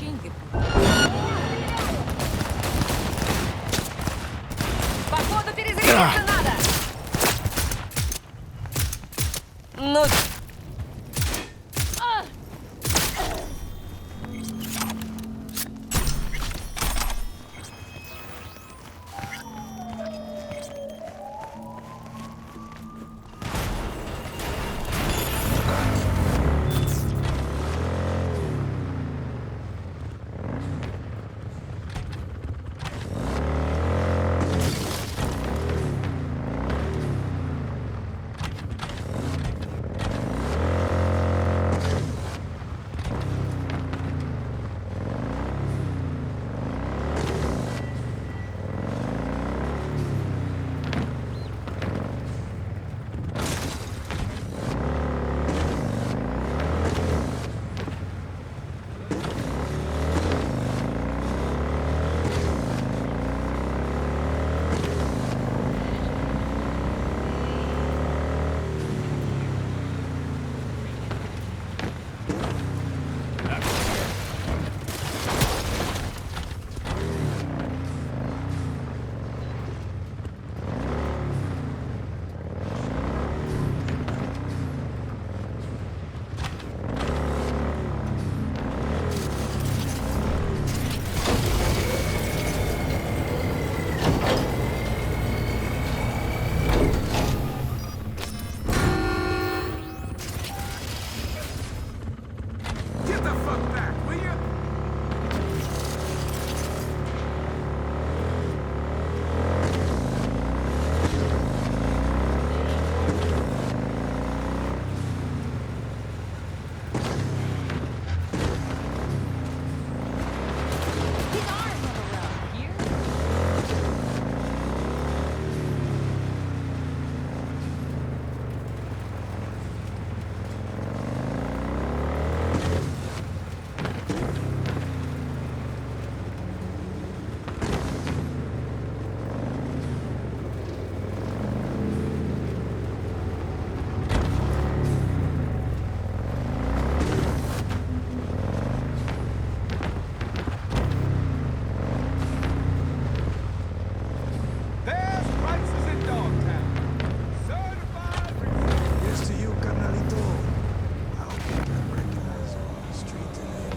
печеньки. Походу перезарядиться надо. Ну...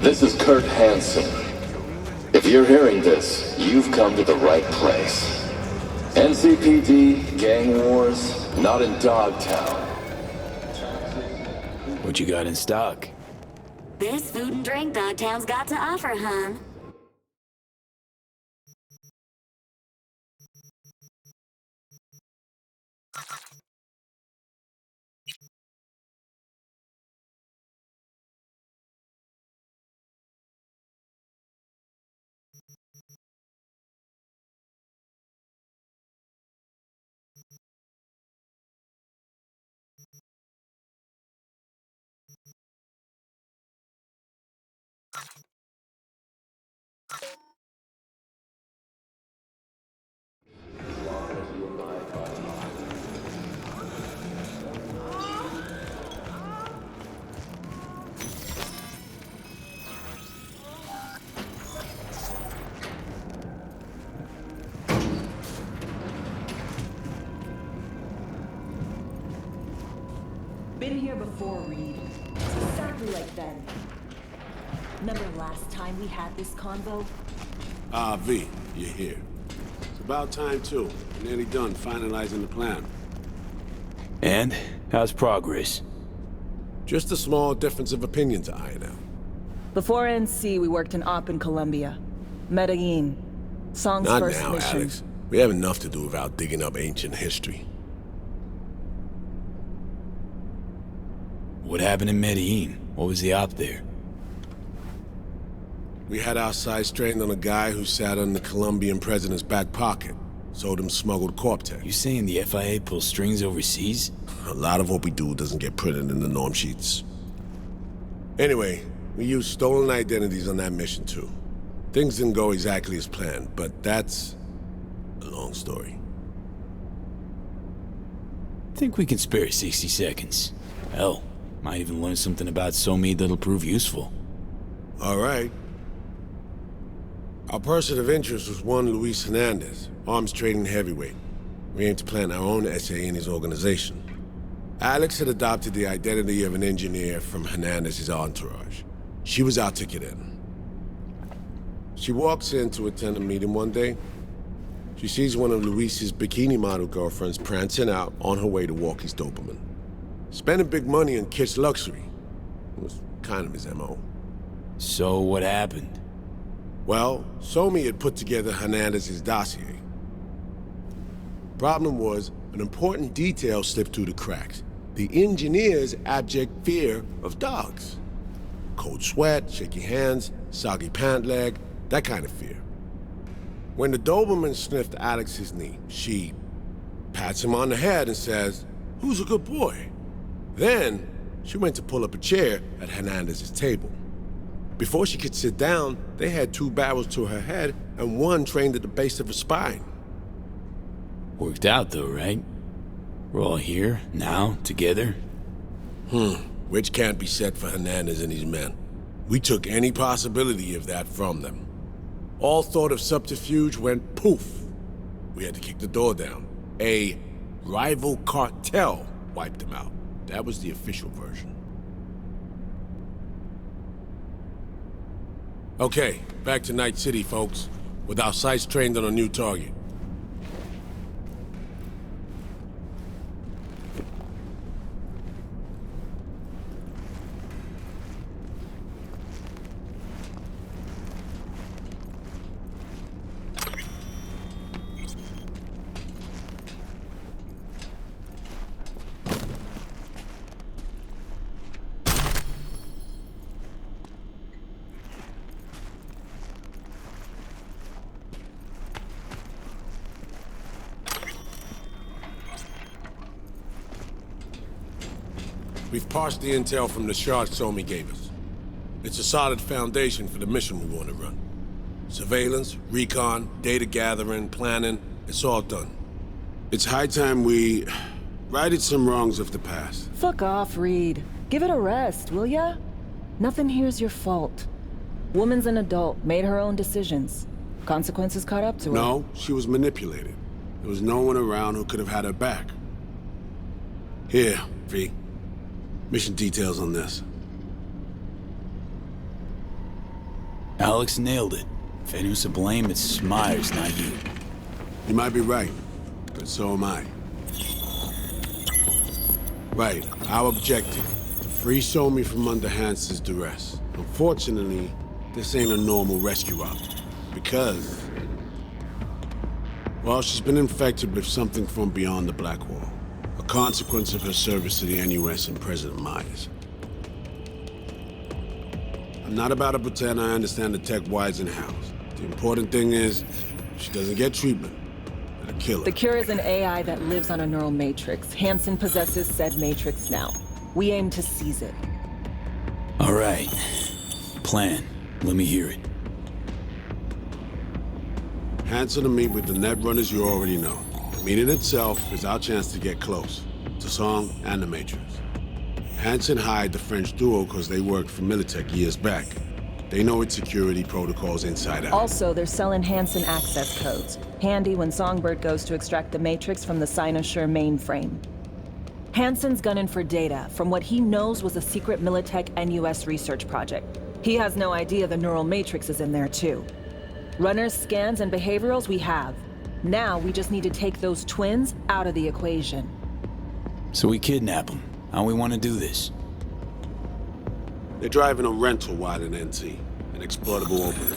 This is Kurt Hansen. If you're hearing this, you've come to the right place. NCPD, gang wars, not in Dogtown. What you got in stock? There's food and drink Dogtown's got to offer, hon. Been here before, Reed. It's exactly like then. Remember last time we had this convo? V, you're here. It's about time, too. We're nearly done finalizing the plan. And? How's progress? Just a small difference of opinion to iron out. Before NC, we worked in Op in Colombia. Medellin. Song's Not first now, mission. Alex. We have enough to do without digging up ancient history. What happened in Medellin? What was the op there? We had our sights strained on a guy who sat in the Colombian president's back pocket. Sold him smuggled Corp-Tech. You saying the FIA pulls strings overseas? A lot of what we do doesn't get printed in the norm sheets. Anyway, we used stolen identities on that mission too. Things didn't go exactly as planned, but that's a long story. Think we can spare 60 seconds. Hell, might even learn something about Somid that'll prove useful. All right. Our person of interest was one Luis Hernandez, arms trading heavyweight. We aim to plant our own SA in his organization. Alex had adopted the identity of an engineer from Hernandez's entourage. She was our ticket in. She walks in to attend a meeting one day. She sees one of Luis's bikini model girlfriends prancing out on her way to walk his Doberman. Spending big money on kitsch luxury. It was kind of his MO. So what happened? Well, Somi had put together Hernandez's dossier. Problem was, an important detail slipped through the cracks. The engineer's abject fear of dogs. Cold sweat, shaky hands, soggy pant leg, that kind of fear. When the Doberman sniffed Alex's knee, she pats him on the head and says, "Who's a good boy?" Then, she went to pull up a chair at Hernandez's table. Before she could sit down, they had 2 barrels to her head and one trained at the base of her spine. Worked out though, right? We're all here, now, together. Which can't be said for Hernandez and his men. We took any possibility of that from them. All thought of subterfuge went poof. We had to kick the door down. A rival cartel wiped them out. That was the official version. Okay, back to Night City, folks. With our sights trained on a new target. We've parsed the intel from the shard Somi gave us. It's a solid foundation for the mission we want to run. Surveillance, recon, data gathering, planning, it's all done. It's high time we righted some wrongs of the past. Fuck off, Reed. Give it a rest, will ya? Nothing here's your fault. Woman's an adult, made her own decisions. Consequences caught up to her. No, she was manipulated. There was no one around who could have had her back. Here, V. Mission details on this. Alex nailed it. If anyone's to blame, it's Myers, not you. You might be right, but so am I. Right, our objective, to free Somi from under Hansen's duress. Unfortunately, this ain't a normal rescue op, because... well, she's been infected with something from beyond the Black Wall. A consequence of her service to the NUS and President Myers. I'm not about to pretend I understand the tech whys and hows. The important thing is, she doesn't get treatment. It'll kill her. The cure is an AI that lives on a neural matrix. Hansen possesses said matrix now. We aim to seize it. All right. Plan. Let me hear it. Hansen to meet with the netrunners you already know. The meeting itself is our chance to get close. To Song and the Matrix. Hansen hired the French duo because they worked for Militech years back. They know its security protocols inside out. Also, they're selling Hansen access codes. Handy when Songbird goes to extract the Matrix from the Cynosure mainframe. Hansen's gunning for data from what he knows was a secret Militech NUS research project. He has no idea the neural matrix is in there too. Runners, scans, and behaviorals we have. Now we just need to take those twins out of the equation. So we kidnap them. How we want to do this? They're driving a rental while in NT, an exploitable opening.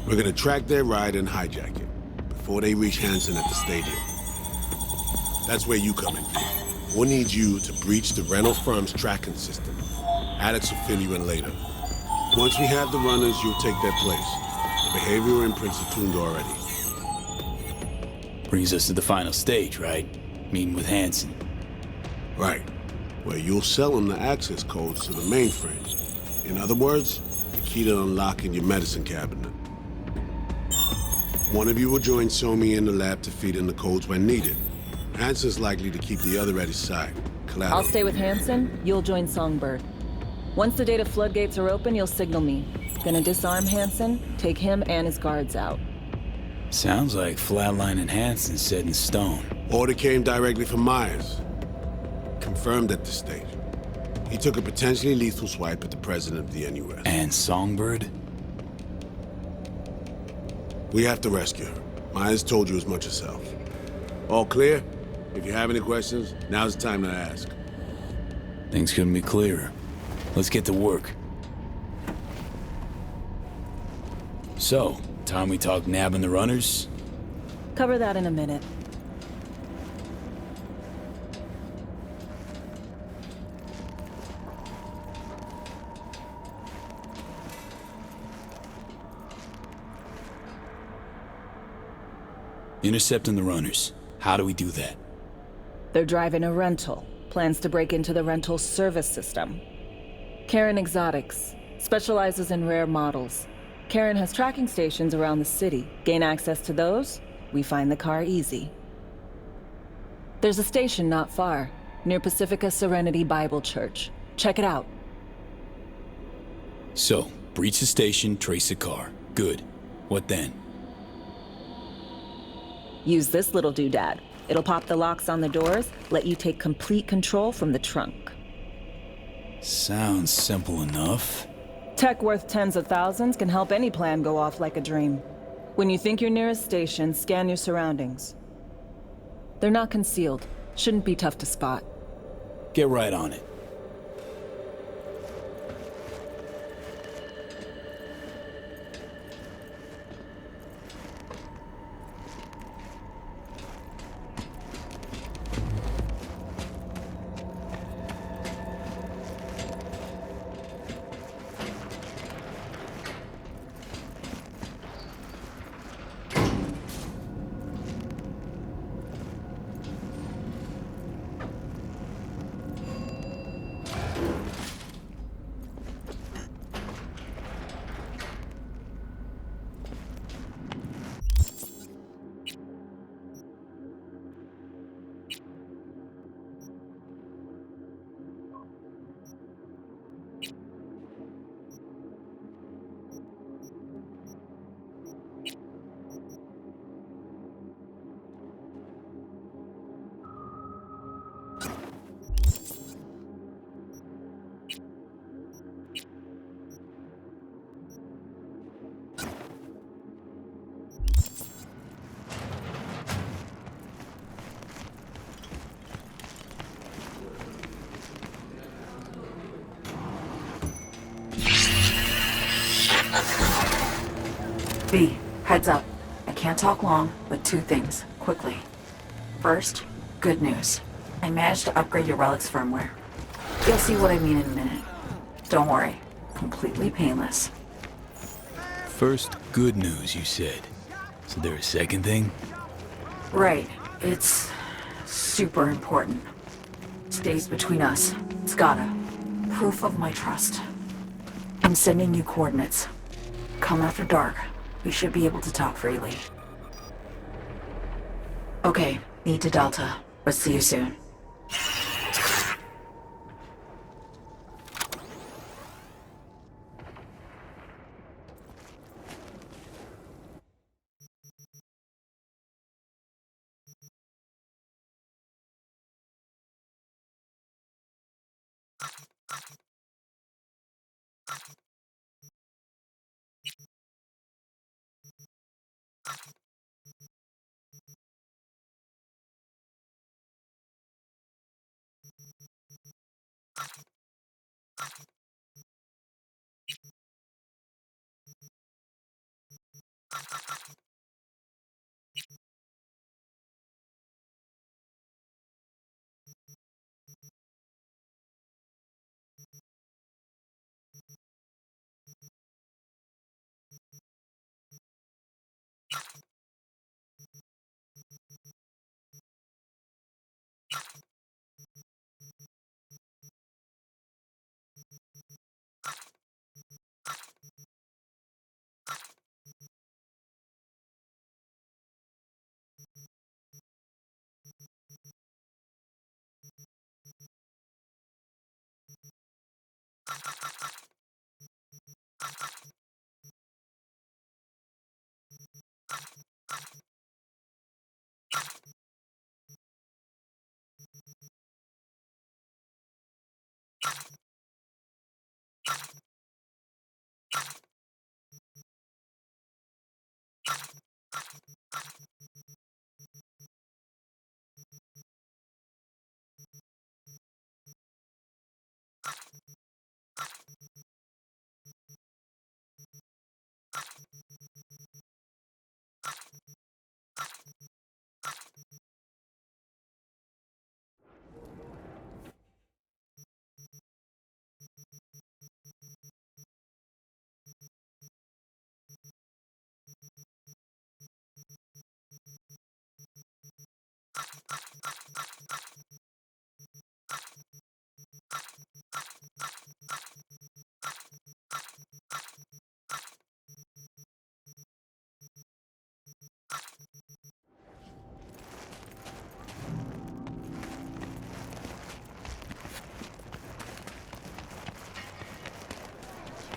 We're gonna track their ride and hijack it, before they reach Hansen at the stadium. That's where you come in. We'll need you to breach the rental firm's tracking system. Alex will fill you in later. Once we have the runners, you'll take their place. The behavioral imprints are tuned already. Brings us to the final stage, right? Meeting with Hansen. Right. Where you'll sell them the access codes to the mainframe. In other words, the key to unlocking your medicine cabinet. One of you will join Somi in the lab to feed in the codes when needed. Hansen's likely to keep the other at his side. Collateral. I'll stay with Hansen, you'll join Songbird. Once the data floodgates are open, you'll signal me. Gonna disarm Hansen, take him and his guards out. Sounds like flatlining Hansen set in stone. Order came directly from Myers. Confirmed at this stage. He took a potentially lethal swipe at the president of the NUS. And Songbird? We have to rescue her. Myers told you as much herself. All clear? If you have any questions, now's the time to ask. Things couldn't be clearer. Let's get to work. So, time we talk nabbing the runners? Cover that in a minute. Intercepting the runners. How do we do that? They're driving a rental. Plans to break into the rental service system. Karen Exotics. Specializes in rare models. Karen has tracking stations around the city. Gain access to those, we find the car easy. There's a station not far, near Pacifica Serenity Bible Church. Check it out. So, breach the station, trace the car. Good. What then? Use this little doodad. It'll pop the locks on the doors, let you take complete control from the trunk. Sounds simple enough. Tech worth tens of thousands can help any plan go off like a dream. When you think you're near a station, scan your surroundings. They're not concealed. Shouldn't be tough to spot. Get right on it. B, heads up. I can't talk long, but two things, quickly. First, good news. I managed to upgrade your Relic's firmware. You'll see what I mean in a minute. Don't worry, completely painless. First, good news, you said. So there a second thing? Right, it's super important. Stays between us. It's gotta. Proof of my trust. I'm sending you coordinates. Come after dark. We should be able to talk freely. Okay, need to Delta, but see you soon.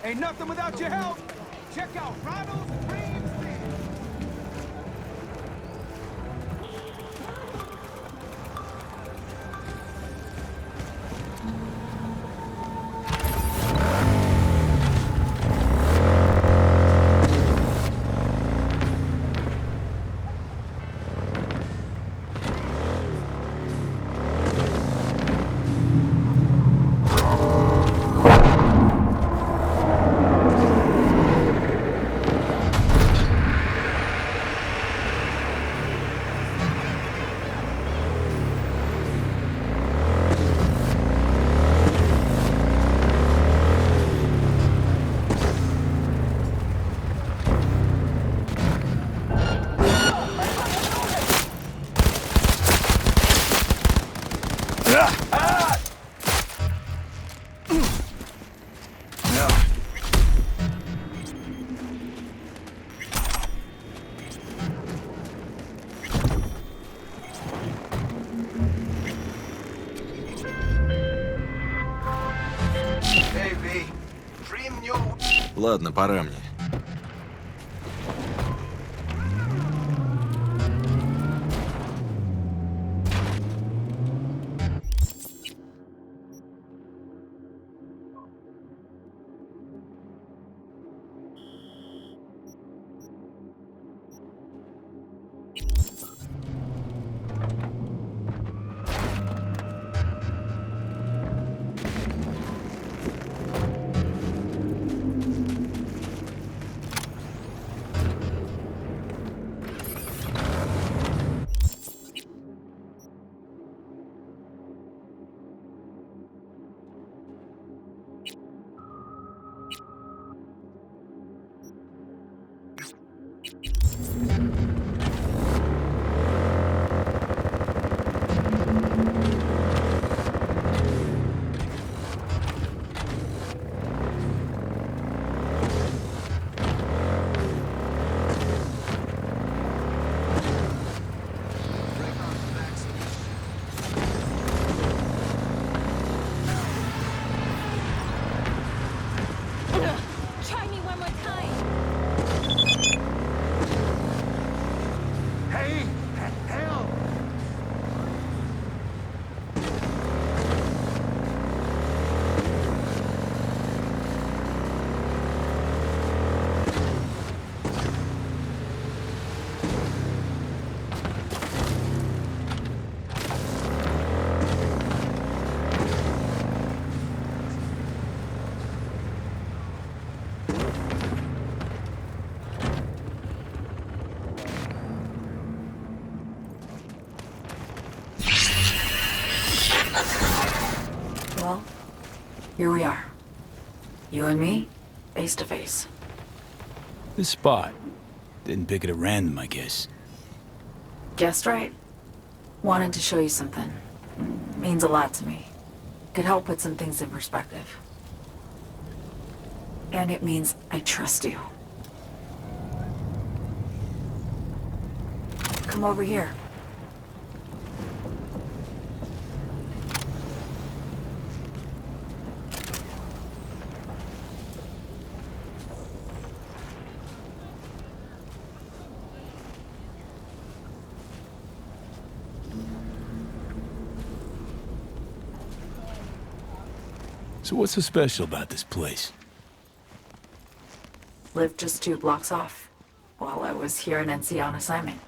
Ain't nothing without your help. Check out Ronald's Dreams. Ладно, пора мне. Try me one more time. Hey, hell! Well, here we are. You and me, face to face. This spot. Didn't pick it at random, I guess. Guessed right. Wanted to show you something. Means a lot to me. Could help put some things in perspective. And it means I trust you. Come over here. So what's so special about this place? Lived just 2 blocks off, while I was here in NC on assignment.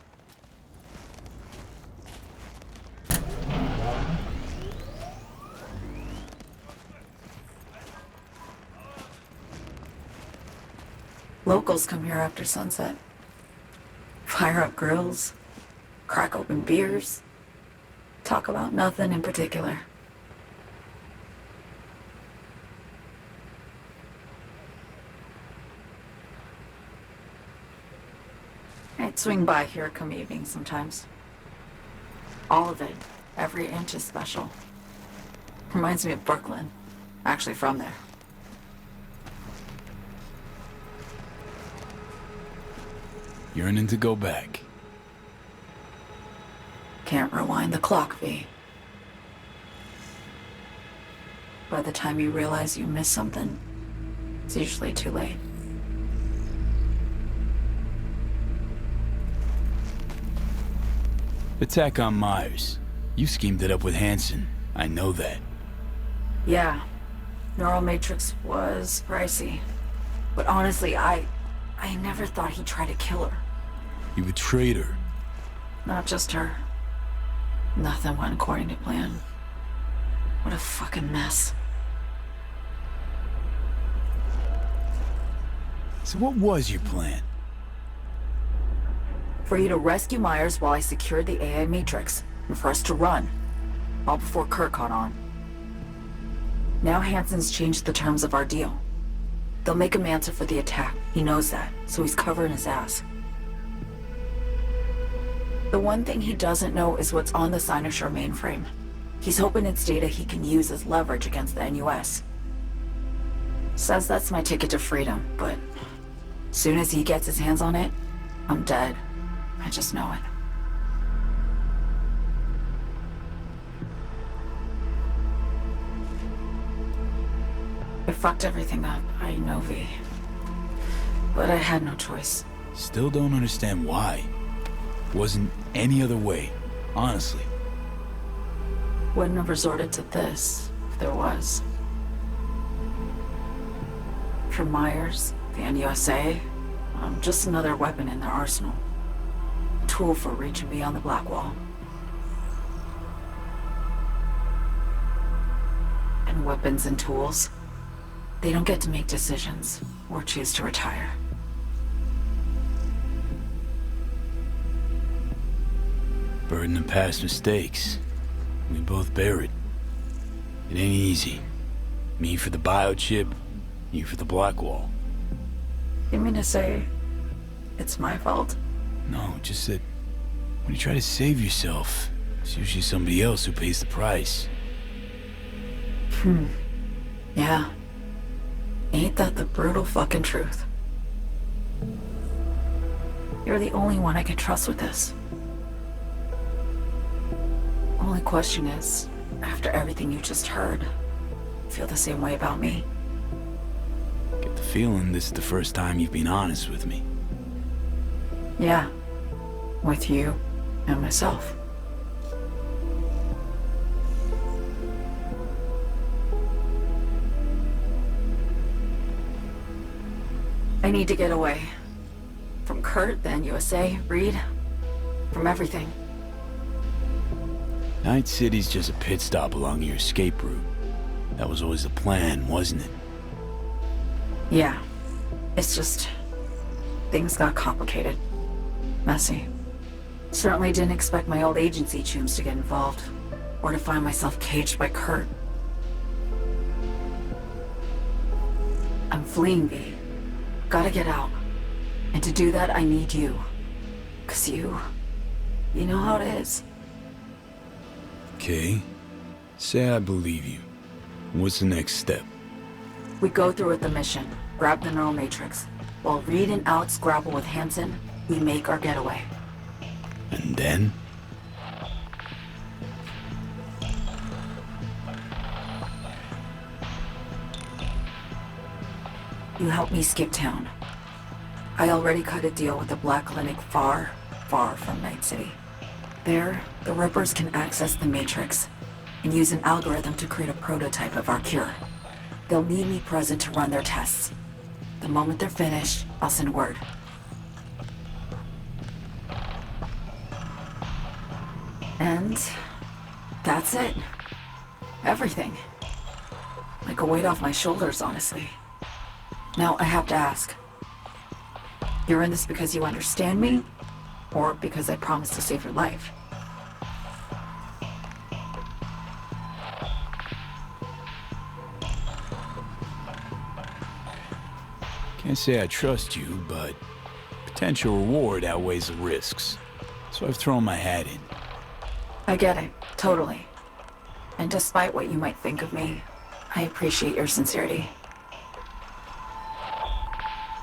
Locals come here after sunset. Fire up grills, crack open beers, talk about nothing in particular. I'd swing by here come evening sometimes. All of it, every inch is special. Reminds me of Brooklyn, actually from there. Yearning to go back. Can't rewind the clock, V. By the time you realize you missed something, It's usually too late. Attack on Myers. You schemed it up with Hansen. I know that. Yeah. Neural Matrix was pricey. But honestly, I never thought he'd try to kill her. You betrayed her. Not just her. Nothing went according to plan. What a fucking mess. So what was your plan? For you to rescue Myers while I secured the AI Matrix, and for us to run. All before Kurt caught on. Now Hansen's changed the terms of our deal. They'll make him answer for the attack. He knows that, so he's covering his ass. The one thing he doesn't know is what's on the Cynosure mainframe. He's hoping it's data he can use as leverage against the NUS. Says that's my ticket to freedom, but soon as he gets his hands on it, I'm dead. I just know it. I fucked everything up, I know, V. But I had no choice. Still don't understand why. Wasn't any other way, honestly. Wouldn't have resorted to this, if there was. For Myers, the NUSA, I'm just another weapon in their arsenal. A tool for reaching beyond the Black Wall. And weapons and tools, they don't get to make decisions, or choose to retire. Burden of past mistakes. We both bear it. It ain't easy. Me for the biochip, you for the Black Wall. You mean to say it's my fault? No, just that when you try to save yourself, it's usually somebody else who pays the price. Yeah. Ain't that the brutal fucking truth? You're the only one I can trust with this. Only question is, after everything you just heard, feel the same way about me? Get the feeling this is the first time you've been honest with me. Yeah. With you and myself. I need to get away. From Kurt, the NUSA, Reed, from everything. Night City's just a pit stop along your escape route. That was always the plan, wasn't it? Yeah. It's just... things got complicated. Messy. Certainly didn't expect my old agency chooms to get involved. Or to find myself caged by Kurt. I'm fleeing, V. Gotta get out. And to do that, I need you. 'Cause you know how it is. Okay. Say I believe you. What's the next step? We go through with the mission, grab the neural matrix. While Reed and Alex grapple with Hansen, we make our getaway. And then? You help me skip town. I already cut a deal with the Black Clinic far, far from Night City. There, the Rippers can access the Matrix and use an algorithm to create a prototype of our cure. They'll need me present to run their tests. The moment they're finished, I'll send word. And that's it. Everything. Like a weight off my shoulders, honestly. Now I have to ask. You're in this because you understand me? Or because I promised to save your life? Can't say I trust you, but potential reward outweighs the risks. So I've thrown my hat in. I get it, totally. And despite what you might think of me, I appreciate your sincerity.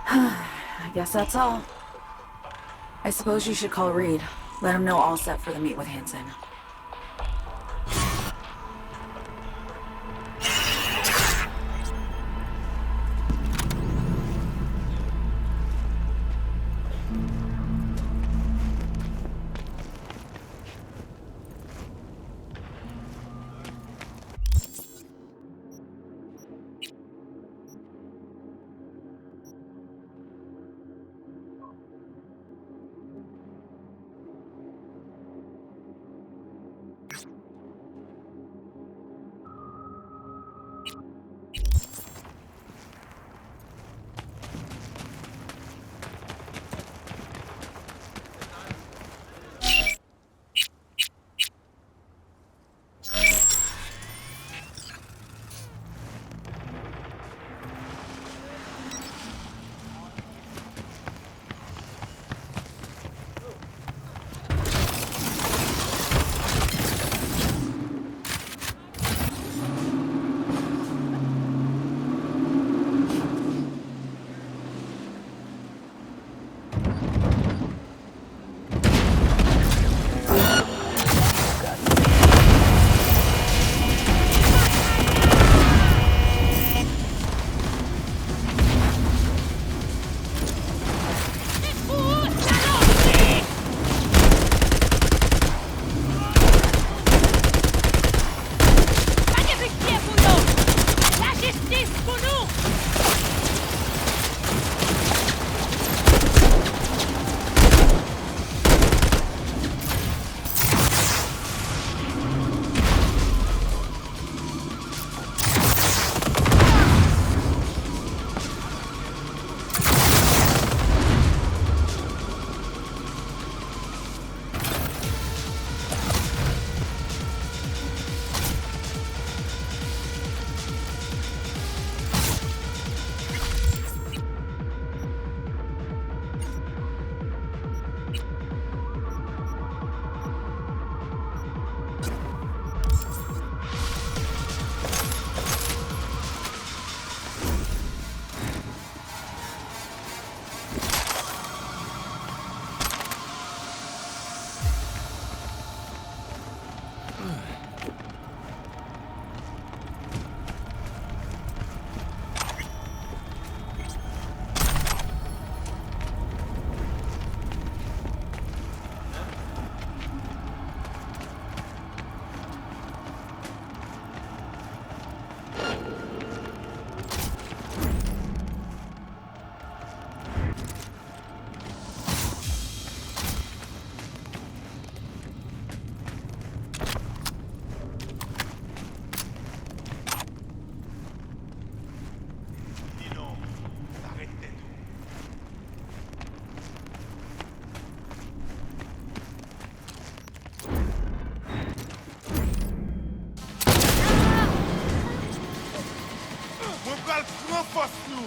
I guess that's all. I suppose you should call Reed. Let him know all set for the meet with Hansen. pral pran fos nou.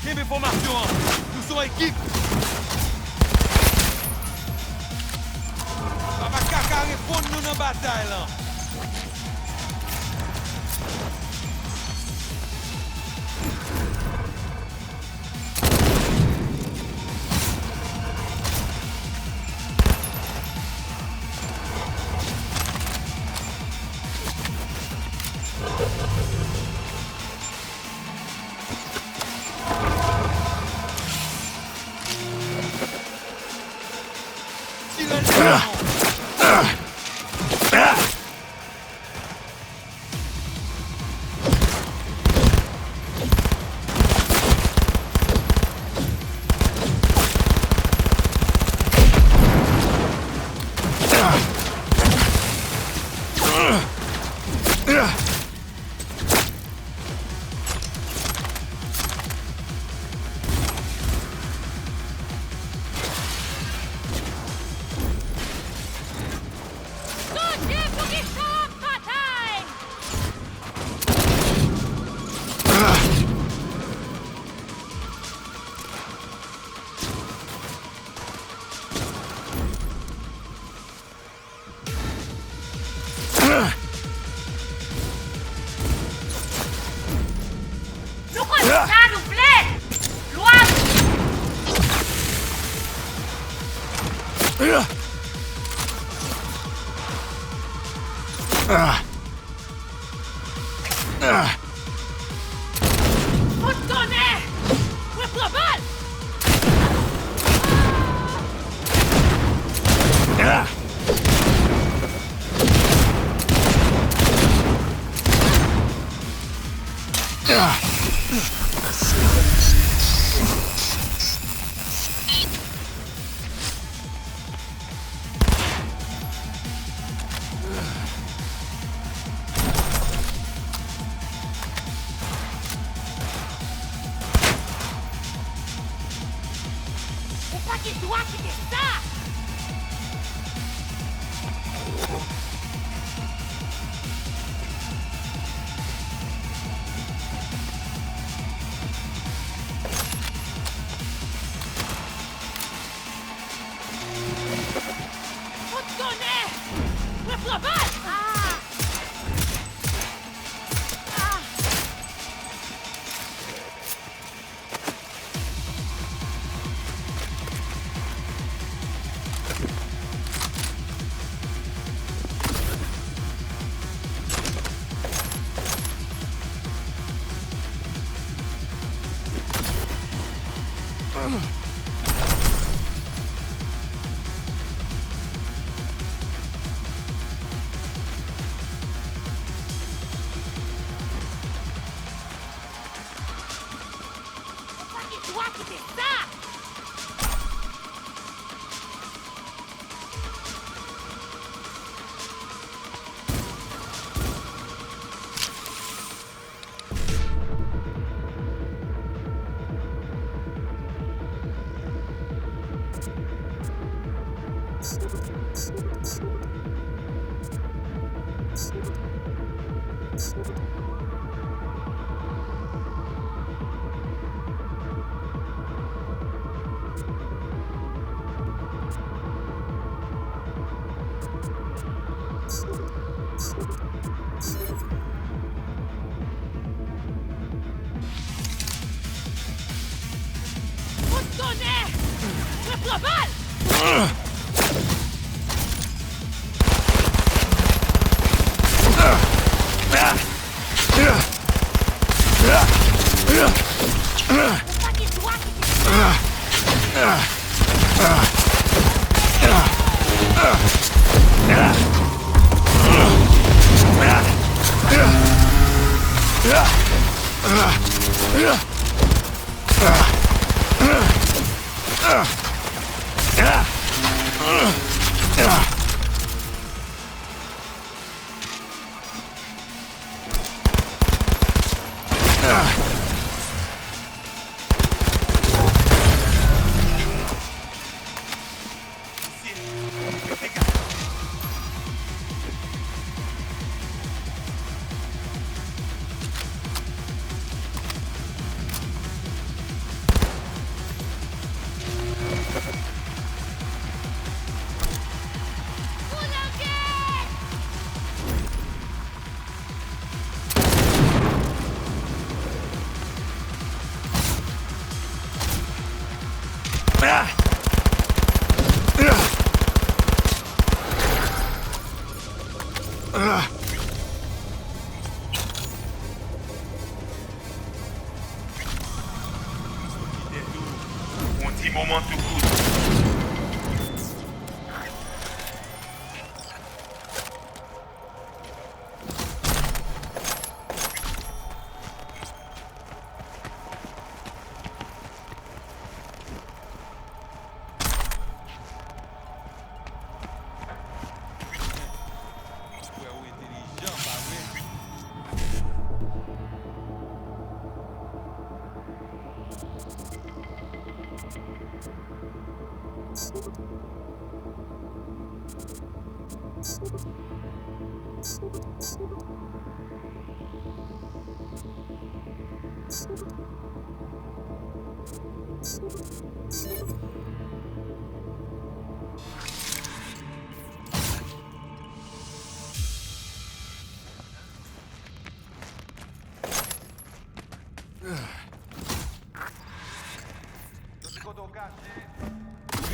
Kembe formasyon, nou son ekip. Papa kaka repon nou nan batay lan.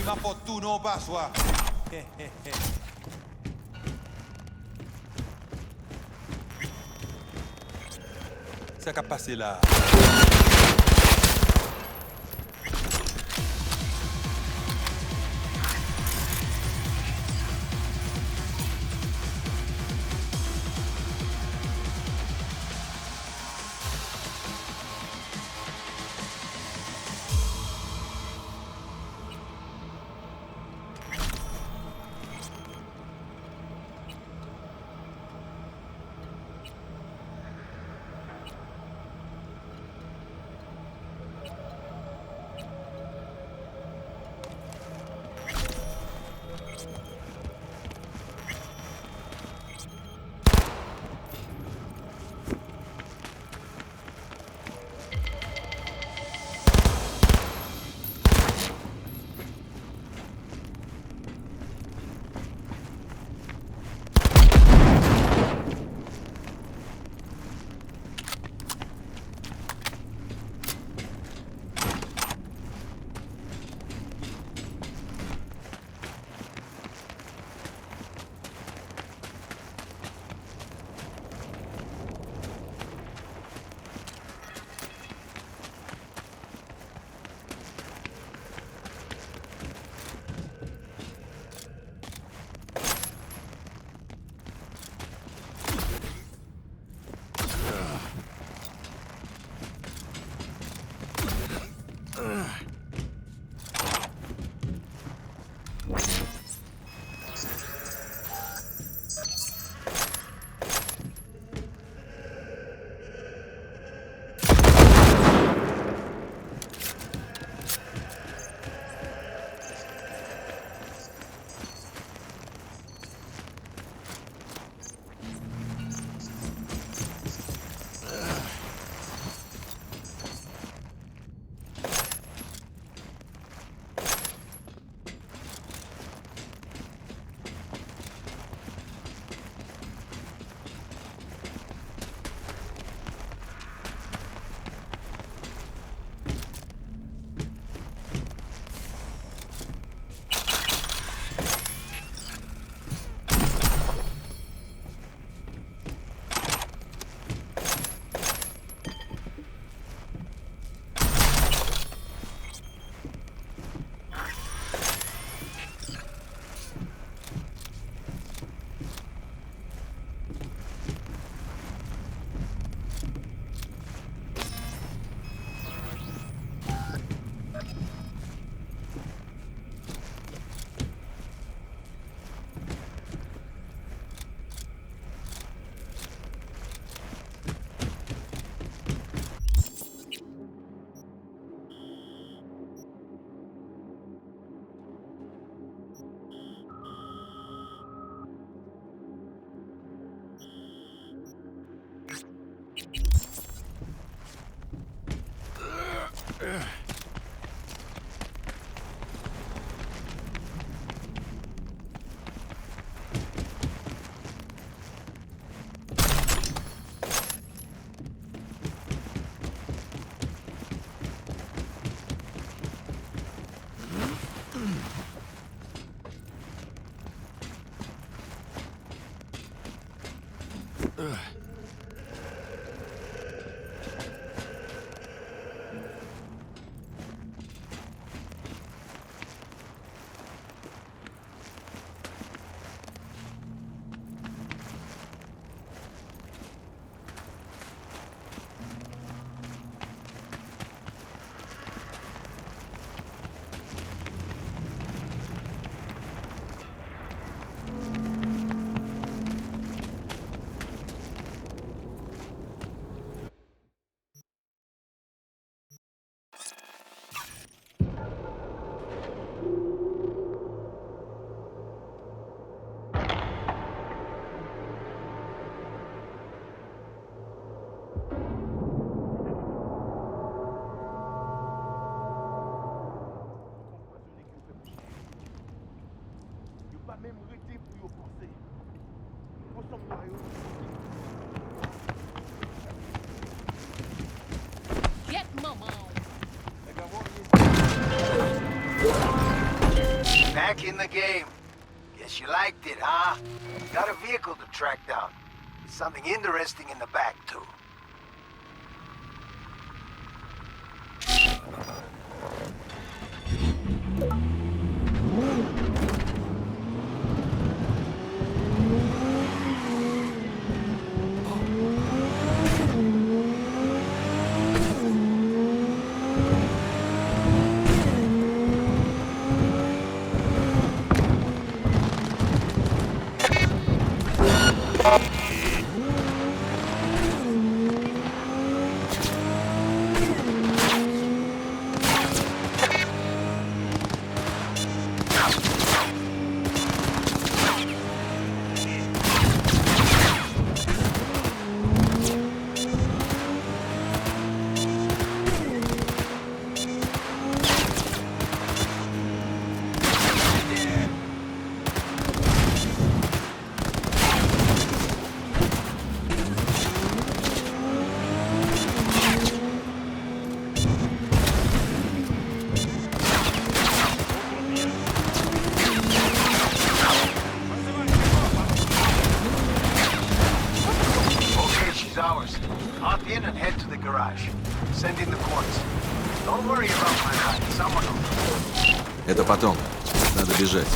Prima fortuna pasua. Ça qu'a passé là. même arrêté pour y penser. Ressemble-moi. Get mama. Back in the game. Guess you liked it, huh? Got a vehicle to track down. Something interesting in the back, too. Hop in and head to the garage. Send in the quartz. Don't worry about my ride. Someone will. Это потом. Надо бежать.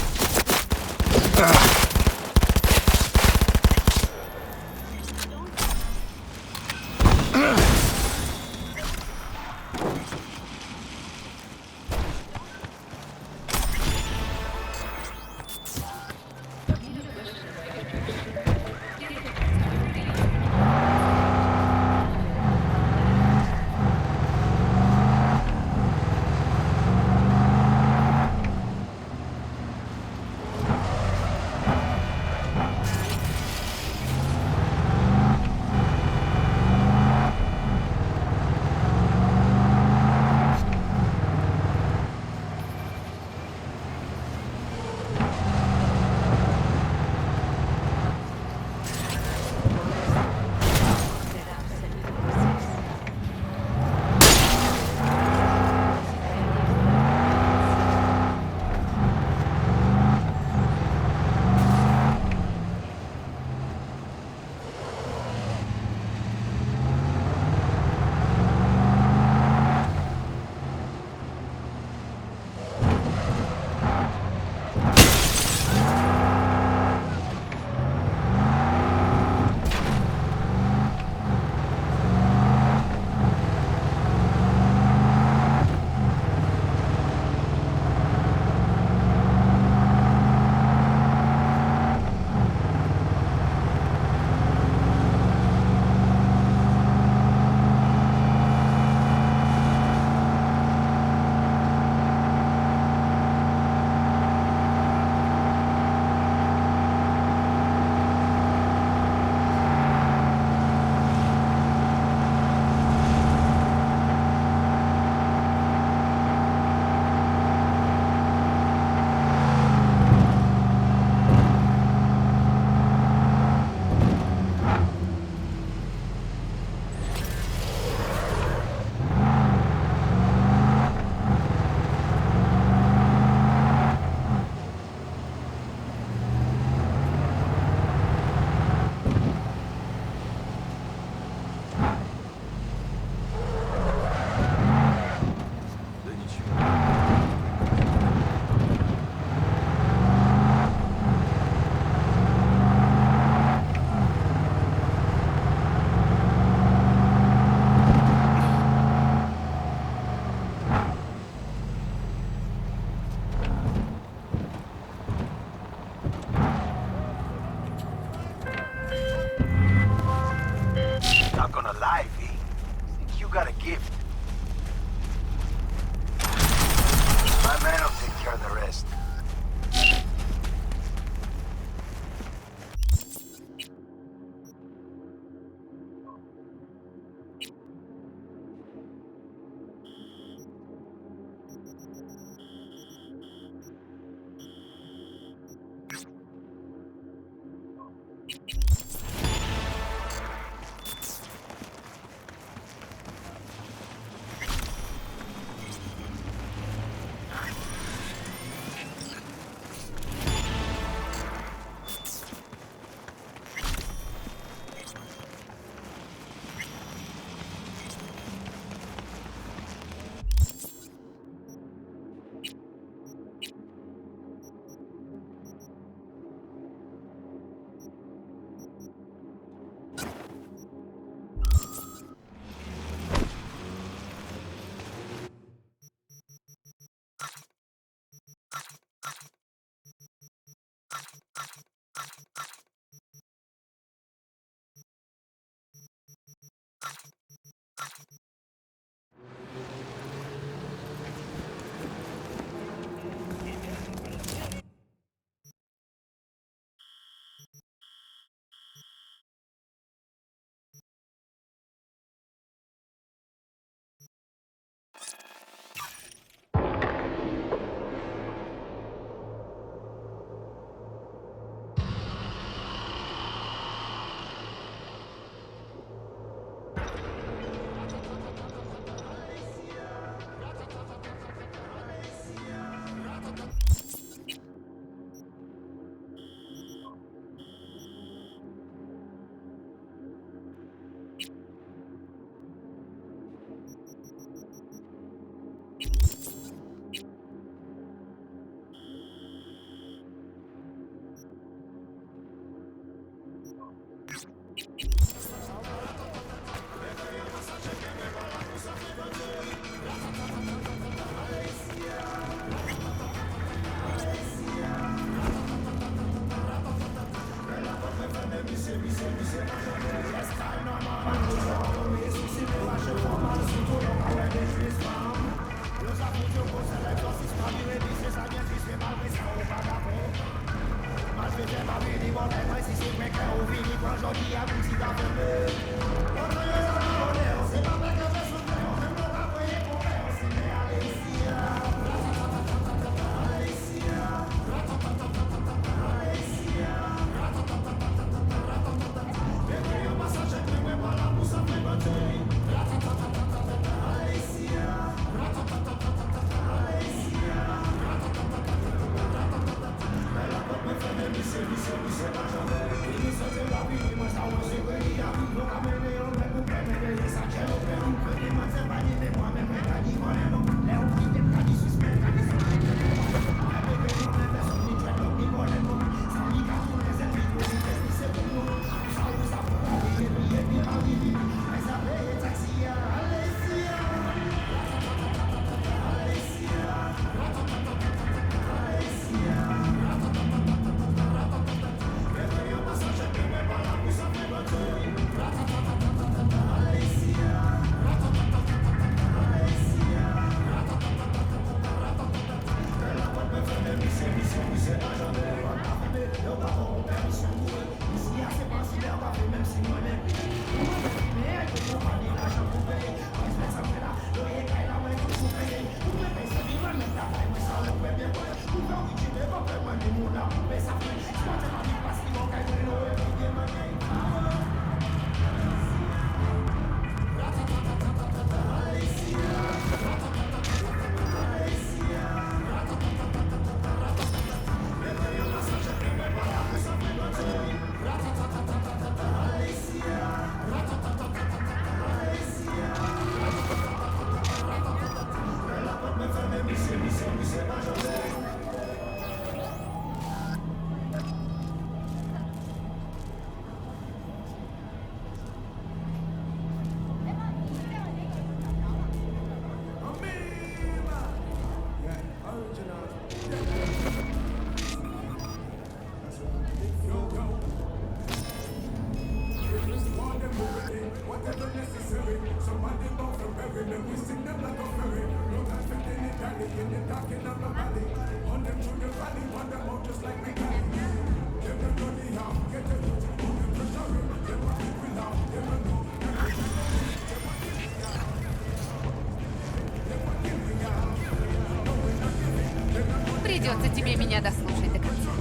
Придется тебе меня дослушать до конца.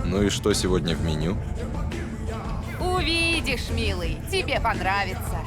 Ну и что сегодня в меню? Увидишь, милый, тебе понравится.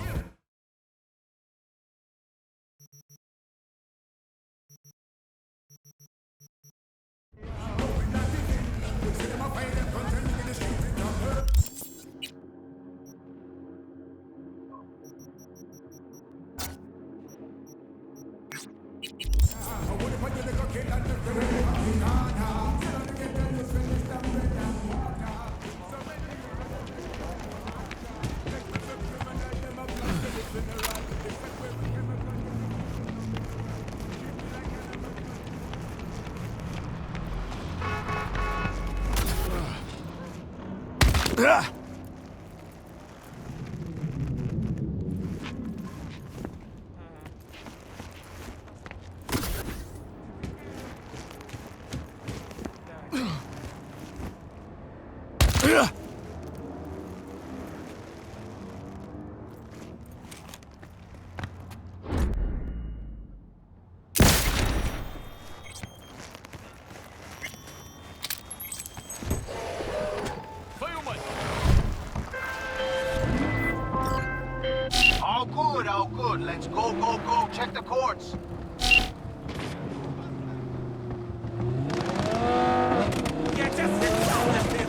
All good. Let's go, go, go. Check the courts.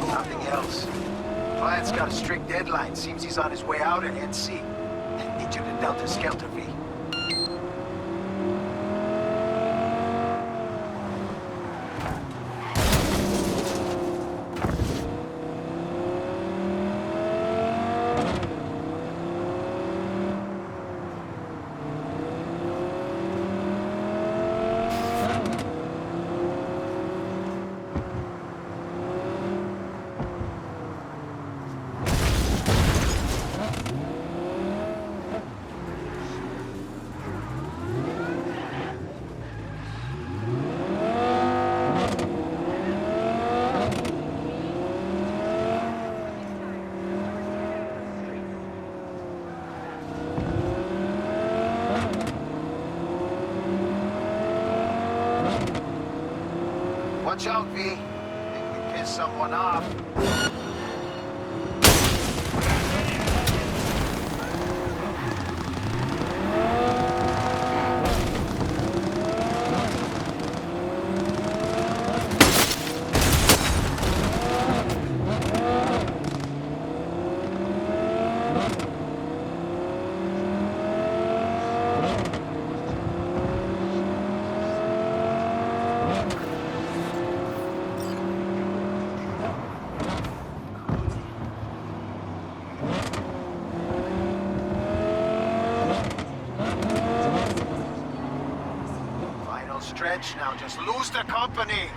Nothing else. Client's got a strict deadline. Seems he's on his way out at NC. Need you to Delta Skelter V. Watch out, V. Think we piss someone off. Stretch now, just lose the company.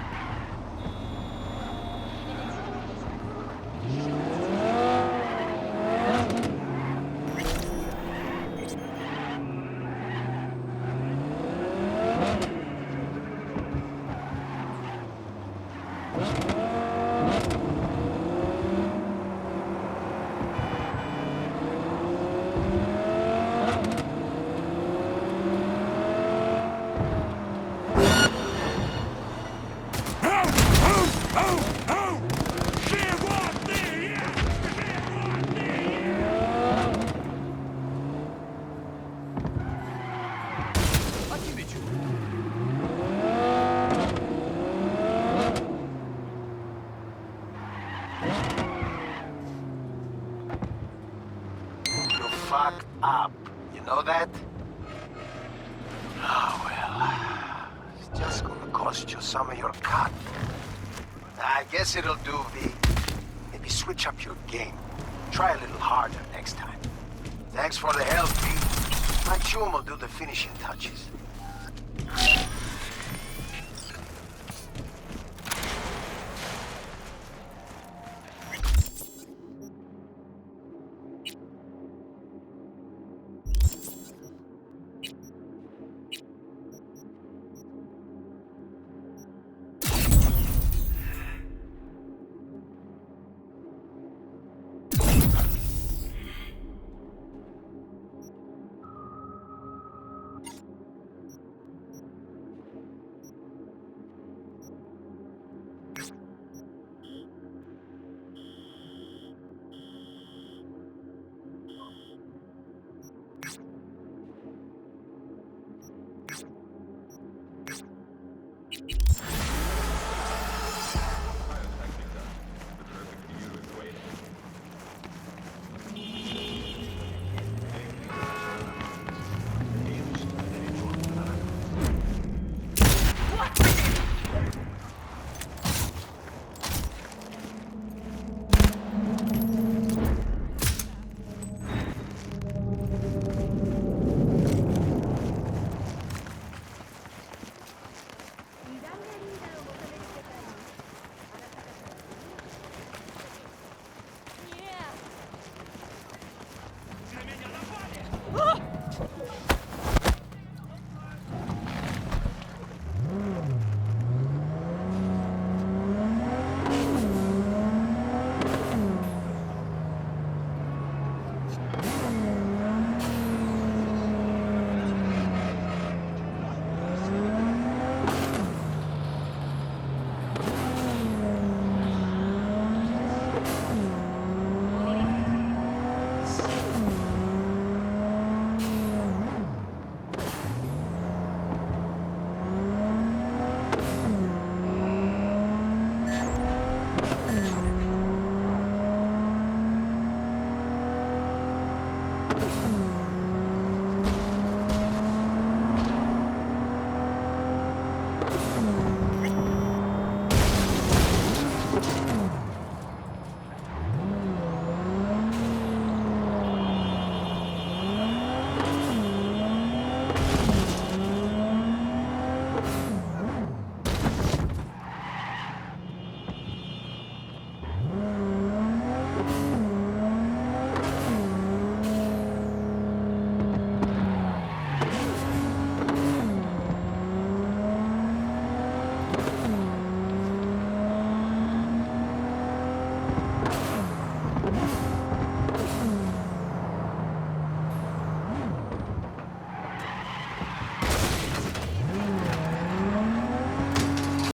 Fucked up. You know that? Oh, well. It's just gonna cost you some of your cut. I guess it'll do, V. Maybe switch up your game. Try a little harder next time. Thanks for the help, V. My chum will do the finishing touches.